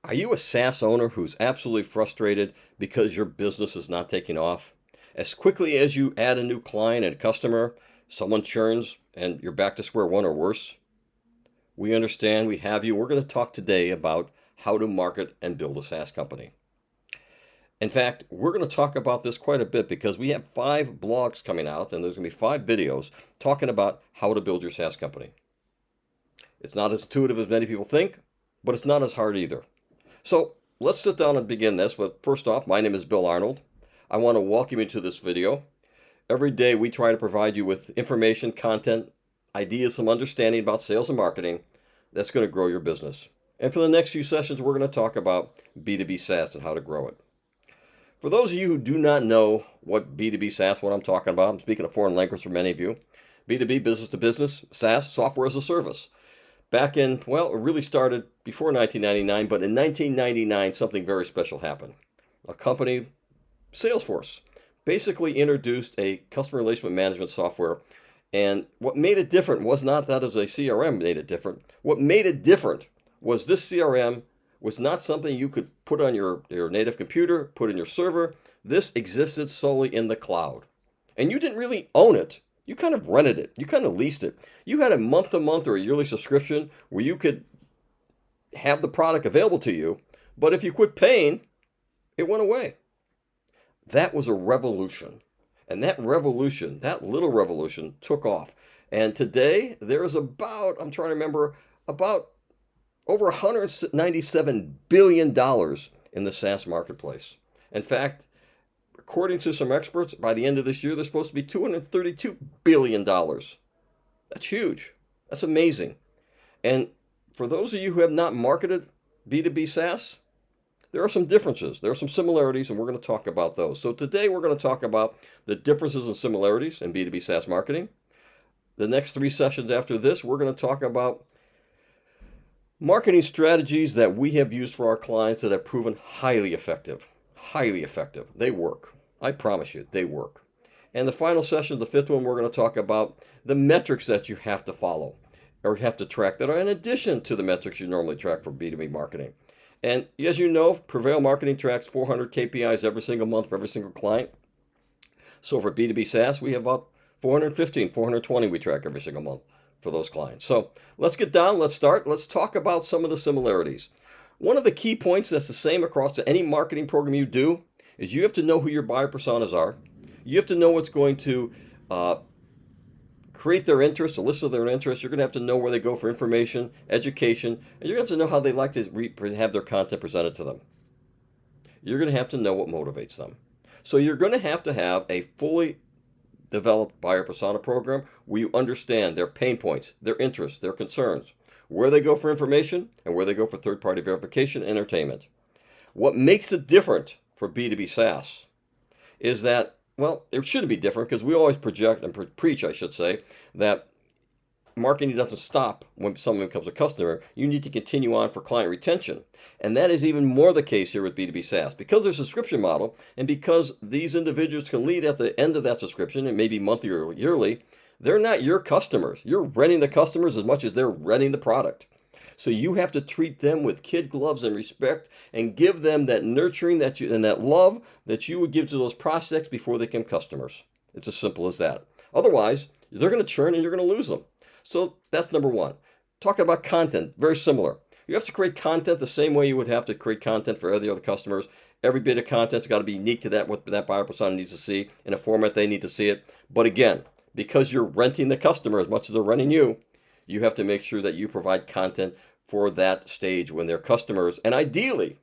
Are you a SaaS owner who's absolutely frustrated because your business is not taking off? As quickly as you add a new client and customer, someone churns and you're back to square one or worse? We understand, we have you. We're going to talk today about how to market and build a SaaS company. In fact, we're going to talk about this quite a bit because we have 5 blogs coming out and there's going to be 5 videos talking about how to build your SaaS company. It's not as intuitive as many people think, but it's not as hard either. So let's sit down and begin this. But first off, my name is Bill Arnold. I want to welcome you to this video. Every day we try to provide you with information, content, ideas, some understanding about sales and marketing that's going to grow your business. And for the next few sessions, we're going to talk about B2B SaaS and how to grow it. For those of you who do not know what B2B SaaS, what I'm talking about, I'm speaking a foreign language for many of you. B2B, business to business, SaaS, software as a service. Back in, well, it really started before 1999, but in 1999, something very special happened. A company, Salesforce, basically introduced a customer relationship management software. And what made it different was not that as a CRM made it different. What made it different was this CRM was not something you could put on your native computer, put in your server. This existed solely in the cloud. And you didn't really own it. You kind of rented it. You kind of leased it. You had a month-to-month or a yearly subscription where you could have the product available to you, but if you quit paying, it went away. That was a revolution. And that revolution, that little revolution, took off. And today, there's about, I'm trying to remember, about over $197 billion in the SaaS marketplace. In fact, according to some experts, by the end of this year, there's supposed to be $232 billion. That's huge. That's amazing. And for those of you who have not marketed B2B SaaS, there are some differences. There are some similarities, and we're going to talk about those. So today we're going to talk about the differences and similarities in B2B SaaS marketing. The next 3 sessions after this, we're going to talk about marketing strategies that we have used for our clients that have proven highly effective. Highly effective. They work. I promise you, they work. And the final session, the 5th one, we're going to talk about the metrics that you have to follow or have to track that are in addition to the metrics you normally track for B2B marketing. And as you know, Prevail Marketing tracks 400 KPIs every single month for every single client. So for B2B SaaS, we have about 415, 420 we track every single month for those clients. So let's get down, let's start. Let's talk about some of the similarities. One of the key points that's the same across any marketing program you do is you have to know who your buyer personas are. You have to know what's going to create their interest, elicit their interest. You're going to have to know where they go for information, education, and you're going to have to know how they like to have their content presented to them. You're going to have to know what motivates them. So you're going to have a fully developed buyer persona program where you understand their pain points, their interests, their concerns, where they go for information, and where they go for third-party verification and entertainment. What makes it different for B2B SaaS is that, well, it shouldn't be different because we always project and preach, I should say, that marketing doesn't stop when someone becomes a customer. You need to continue on for client retention. And that is even more the case here with B2B SaaS. Because there's a subscription model and because these individuals can lead at the end of that subscription, and maybe monthly or yearly, they're not your customers. You're renting the customers as much as they're renting the product. So you have to treat them with kid gloves and respect and give them that nurturing and that love that you would give to those prospects before they become customers. It's as simple as that. Otherwise, they're going to churn and you're going to lose them. So that's number one. Talking about content, very similar. You have to create content the same way you would have to create content for the other customers. Every bit of content's got to be unique to that, what that buyer persona needs to see in a format they need to see it. But again, because you're renting the customer as much as they're renting you, you have to make sure that you provide content for that stage when they're customers. And ideally,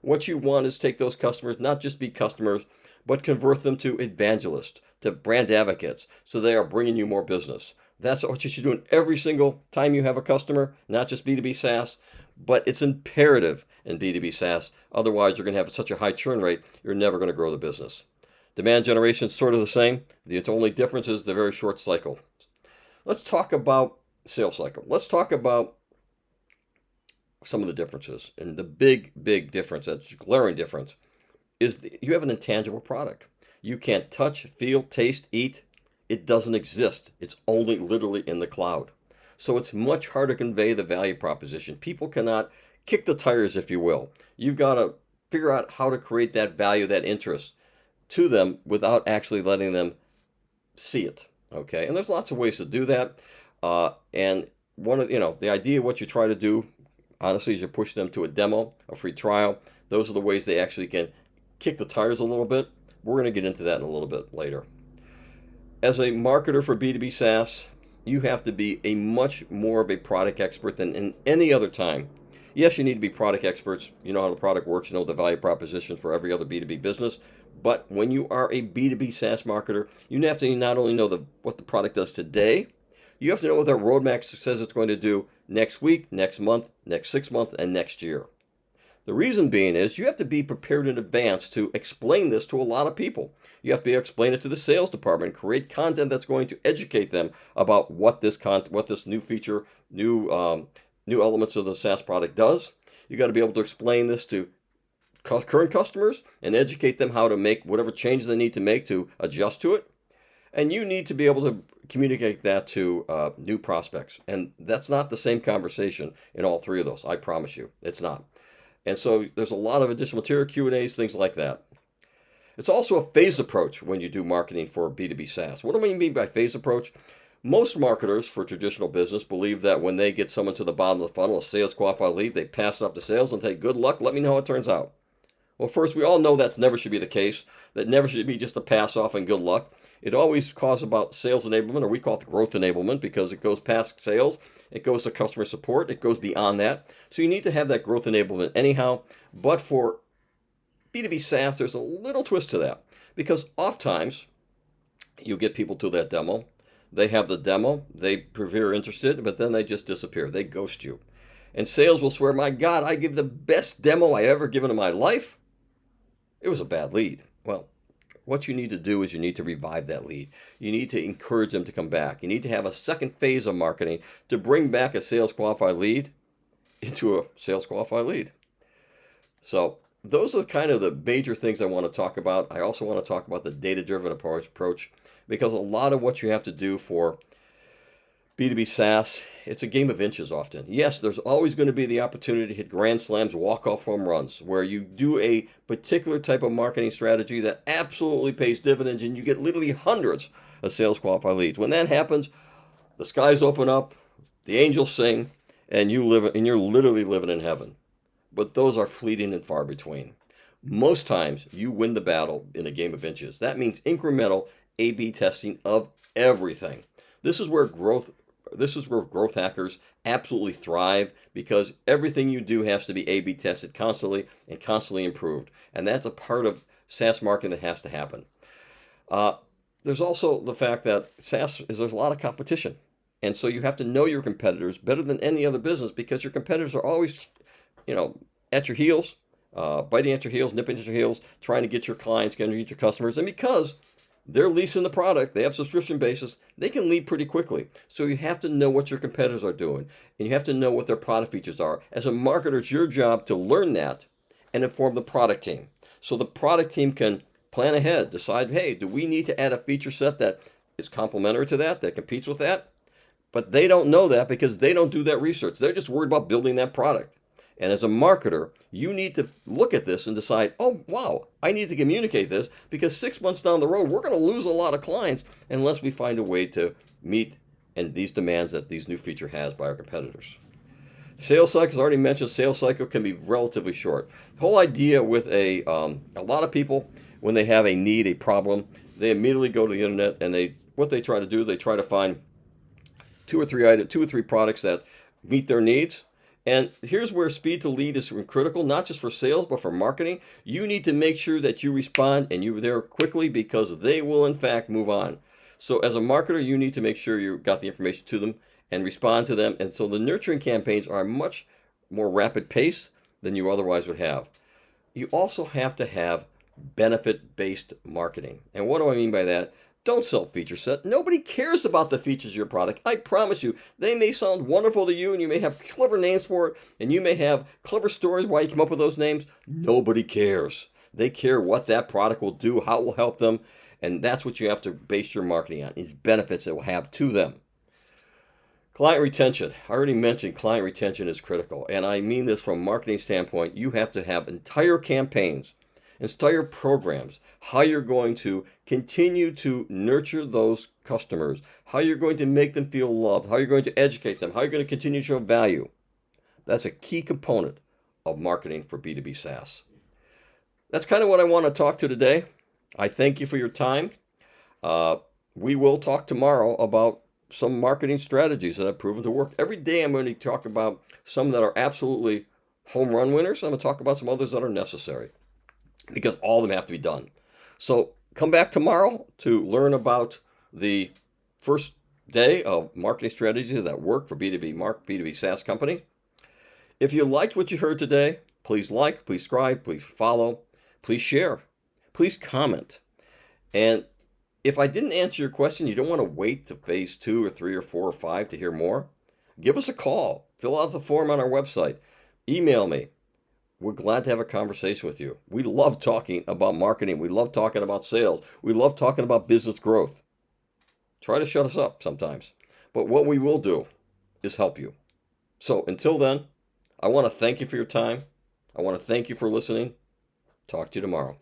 what you want is take those customers, not just be customers, but convert them to evangelists, to brand advocates, so they are bringing you more business. That's what you should do every single time you have a customer, not just B2B SaaS, but it's imperative in B2B SaaS. Otherwise, you're going to have such a high churn rate, you're never going to grow the business. Demand generation is sort of the same. The only difference is the very short cycle. Let's talk about sales cycle. Let's talk about some of the differences. And the big difference, that's glaring difference, is you have an intangible product. You can't touch, feel, taste, eat. It doesn't exist. It's only literally in the cloud. So it's much harder to convey the value proposition. People cannot kick the tires, if you will. You've got to figure out how to create that value, that interest to them without actually letting them see it. Okay, and there's lots of ways to do that. And one of the idea what you try to do, honestly, is you push them to a demo, a free trial. Those are the ways they actually can kick the tires a little bit. We're going to get into that in a little bit later. As a marketer for B2B SaaS, you have to be a much more of a product expert than in any other time. Yes, you need to be product experts. You know how the product works, you know the value proposition for every other B2B business. But when you are a B2B SaaS marketer, you have to not only know what the product does today, you have to know what their roadmap says it's going to do next week, next month, next 6 months, and next year. The reason being is you have to be prepared in advance to explain this to a lot of people. You have to be able to explain it to the sales department, create content that's going to educate them about what this new feature, new elements of the SaaS product does. You got to be able to explain this to current customers and educate them how to make whatever changes they need to make to adjust to it. And you need to be able to communicate that to new prospects. And that's not the same conversation in all three of those. I promise you, it's not. And so there's a lot of additional material, Q&As, things like that. It's also a phased approach when you do marketing for B2B SaaS. What do I mean by phased approach? Most marketers for traditional business believe that when they get someone to the bottom of the funnel, a sales qualified lead, they pass it off to sales and say, good luck, let me know how it turns out. Well, first, we all know that never should be the case. That never should be just a pass off and good luck. It always calls about sales enablement, or we call it growth enablement, because it goes past sales, it goes to customer support, it goes beyond that. So you need to have that growth enablement anyhow. But for B2B SaaS, there's a little twist to that, because oftentimes you get people to that demo, they have the demo, they appear interested, but then they just disappear. They ghost you. And sales will swear, my God, I give the best demo I ever given in my life. It was a bad lead. Well, what you need to do is you need to revive that lead. You need to encourage them to come back. You need to have a second phase of marketing to bring back a sales qualified lead into a sales qualified lead. So those are kind of the major things I want to talk about. I also want to talk about the data-driven approach, because a lot of what you have to do for B2B SaaS, it's a game of inches often. Yes, there's always going to be the opportunity to hit grand slams, walk-off home runs, where you do a particular type of marketing strategy that absolutely pays dividends and you get literally hundreds of sales qualified leads. When that happens, the skies open up, the angels sing, and you're literally living in heaven. But those are fleeting and far between. Most times, you win the battle in a game of inches. That means incremental A/B testing of everything. This is where growth hackers absolutely thrive, because everything you do has to be A/B tested constantly and constantly improved. And that's a part of SaaS marketing that has to happen. There's also the fact that there's a lot of competition. And so you have to know your competitors better than any other business, because your competitors are always, at your heels, biting at your heels, nipping at your heels, trying to get your clients, getting to get your customers. And because they're leasing the product, they have subscription basis, they can lead pretty quickly. So you have to know what your competitors are doing, and you have to know what their product features are. As a marketer, it's your job to learn that and inform the product team. So the product team can plan ahead, decide, hey, do we need to add a feature set that is complementary to that competes with that? But they don't know that because they don't do that research. They're just worried about building that product. And as a marketer, you need to look at this and decide, oh, wow, I need to communicate this, because 6 months down the road, we're going to lose a lot of clients unless we find a way to meet these demands that these new feature has by our competitors. Sales cycles, I already mentioned, sales cycle can be relatively short. The whole idea with a lot of people, when they have a need, a problem, they immediately go to the internet, and what they try to do, they try to find two or three products that meet their needs. And here's where speed to lead is critical, not just for sales, but for marketing. You need to make sure that you respond and you're there quickly, because they will, in fact, move on. So as a marketer, you need to make sure you got the information to them and respond to them. And so the nurturing campaigns are a much more rapid pace than you otherwise would have. You also have to have benefit-based marketing. And what do I mean by that? Don't sell feature set. Nobody cares about the features of your product. I promise you, they may sound wonderful to you, and you may have clever names for it, and you may have clever stories why you came up with those names. Nobody cares. They care what that product will do, how it will help them, and that's what you have to base your marketing on, is benefits it will have to them. Client retention. I already mentioned client retention is critical. And I mean this from a marketing standpoint. You have to have entire campaigns, entire programs, how you're going to continue to nurture those customers, how you're going to make them feel loved, how you're going to educate them, how you're going to continue to show value. That's a key component of marketing for B2B SaaS. That's kind of what I want to talk to today. I thank you for your time. We will talk tomorrow about some marketing strategies that have proven to work. Every day I'm going to talk about some that are absolutely home run winners. I'm going to talk about some others that are necessary because all of them have to be done. So come back tomorrow to learn about the first day of marketing strategies that work for B2B SaaS company. If you liked what you heard today, please like, please subscribe, please follow, please share, please comment. And if I didn't answer your question, you don't want to wait to phase 2 or 3 or 4 or 5 to hear more, give us a call. Fill out the form on our website. Email me. We're glad to have a conversation with you. We love talking about marketing. We love talking about sales. We love talking about business growth. Try to shut us up sometimes. But what we will do is help you. So until then, I want to thank you for your time. I want to thank you for listening. Talk to you tomorrow.